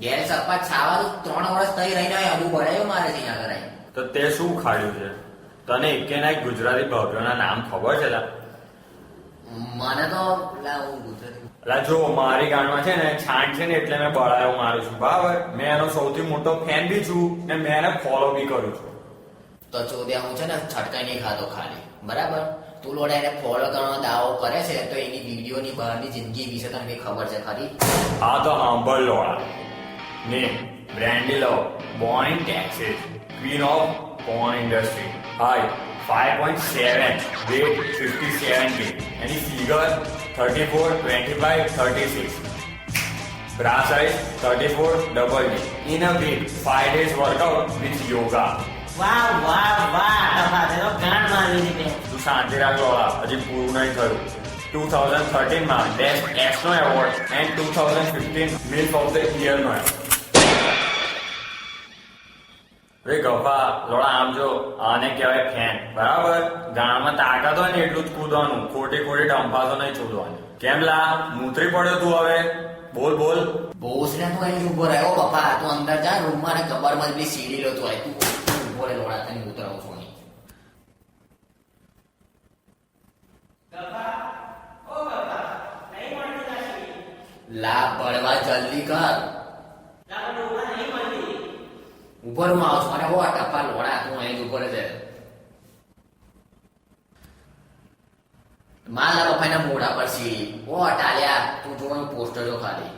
ઘેર સપ્પા છાવાનું 3 વર્ષ તઈ રહીને આબુ ભરાયો મારે ત્યાં આગળ આઈ. તો તે શું ખાડ્યું છે? તને એકેના ગુજરાતી ભાભીઓના નામ ખબર છે લા? મને તો લા હું ગુજરાતી લા જો મારી ગાંડમાં છે ને છાંટ છે ને એટલે મેં બળાયો મારું છું બરાબર. મેં એનો સૌથી મોટો ફેન બી છું ને મેં એને ફોલો બી કરું છું. તો ચોદ્યા હું છે ને છટકાઈ નહીં ખાતો ખાલી બરાબર. તું લોડા એને ફોલો કરવાનો દાવો કરે છે તો એની વિડીયોની બહારની જિંદગી વિશે તને કઈ ખબર છે ખરી? હા તો સાંભળ લોડા. Name Brandi Love, born in Texas, queen of porn industry, height 5.7, weight 57 kg, any figure 34, 25, 36, bra size 34 double D, in a week 5 days workout with yoga. વાહ વાહ વાહ તમારે તો ગાંડ મારી દીધી. તું શાંતિ રાખ લોડા, હજી પૂરું નહીં થયું. 2013 માં બેસ્ટ એક્સનો award and 2015 MILF of the year નો એવોર્ડ. રે ગફા લોડા આમ જો આને કહેવાય ફેન બરાબર. ગામમાં તાકાત હોય ને એટલું જ કૂદવાનું, ખોટી ખોટી ટંફાસો નહીં છોડવાની. કેમ લા મૂતરી પડ્યો તું હવે? બોલ બોલ. બોસ ને તું અહીં ઉભો રહ્યો બાપા. તું અંદર જા રૂમમાં ને કબરમાં પેલી સીડી લો તું તું ઉભો રહે લોડા તને ઉતરાવું છું અહીં. લા પડવા જલ્દી કર. ઉપર હું આવું છું મને હો ટપા લોડા તું અહીં જ ઉભો રહે છે. માલા બાપાના મોઢા પર સીડી ઓ ટાલ્યા તું જોવાનું પોસ્ટર જો ખાલી.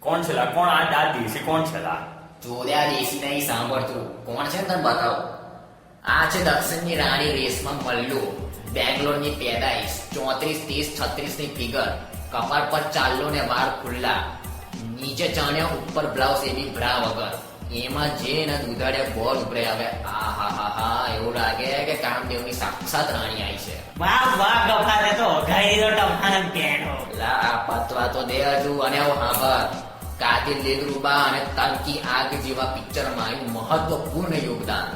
કોણ છે લા? કોણ આ દેશી કોણ છે લા? જોડ્યા દેશી નહીં સાંભળતું કોણ છે ને તને બતાવો. આ છે દક્ષિણની રાણી રેશમા મલ્લુ. બેંગ્લોરની પેદાઈશ, 34, 30, 36 ની ફિગર, કપાળ પર ચાલ્લો ને વાળ ખુલ્લા, નીચે ચણ્યા ઉપર બ્લાઉઝ એવી બ્રા વગર, એમાં જે ને દુધાડે બોલ ઉભરે આવે. આ હા હા હા એવું લાગે કે કામદેવની સાક્ષાત રાણી આવી છે. વાહ વાહ ગફારે તો ઘાઈ દીધો ટમખાને બેઠો. લા આ પતવા તો દે હજુ. અને આવો હાંભળ, કાતિલ દિલરુબા અને તનકી આગ જેવા પિક્ચરમાં એનું મહત્વપૂર્ણ યોગદાન.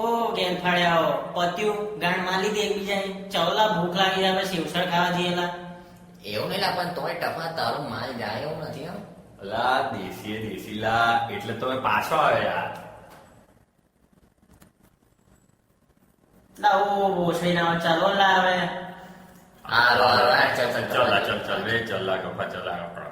ઓ બેન ફાડ્યાઓ પત્યું ગાંડ મારી દે એકબીજાને. ચવલા ભૂખ લાગી જાય પછી ઉસળ ખાવા જઈએલા. એવું નહીં લા પણ તોય ટપા તારો માલ જાય એવું નથી એમ. લા દેશી લા એટલે તો મેં પાછો આવે યાર. લા ઓ બોસડી ના ચાલો લા હવે. હાલો હાલો ચાલ ચાલ ચલ લા ચલ વે ચલ લા ગફા ચલ લા ગફા.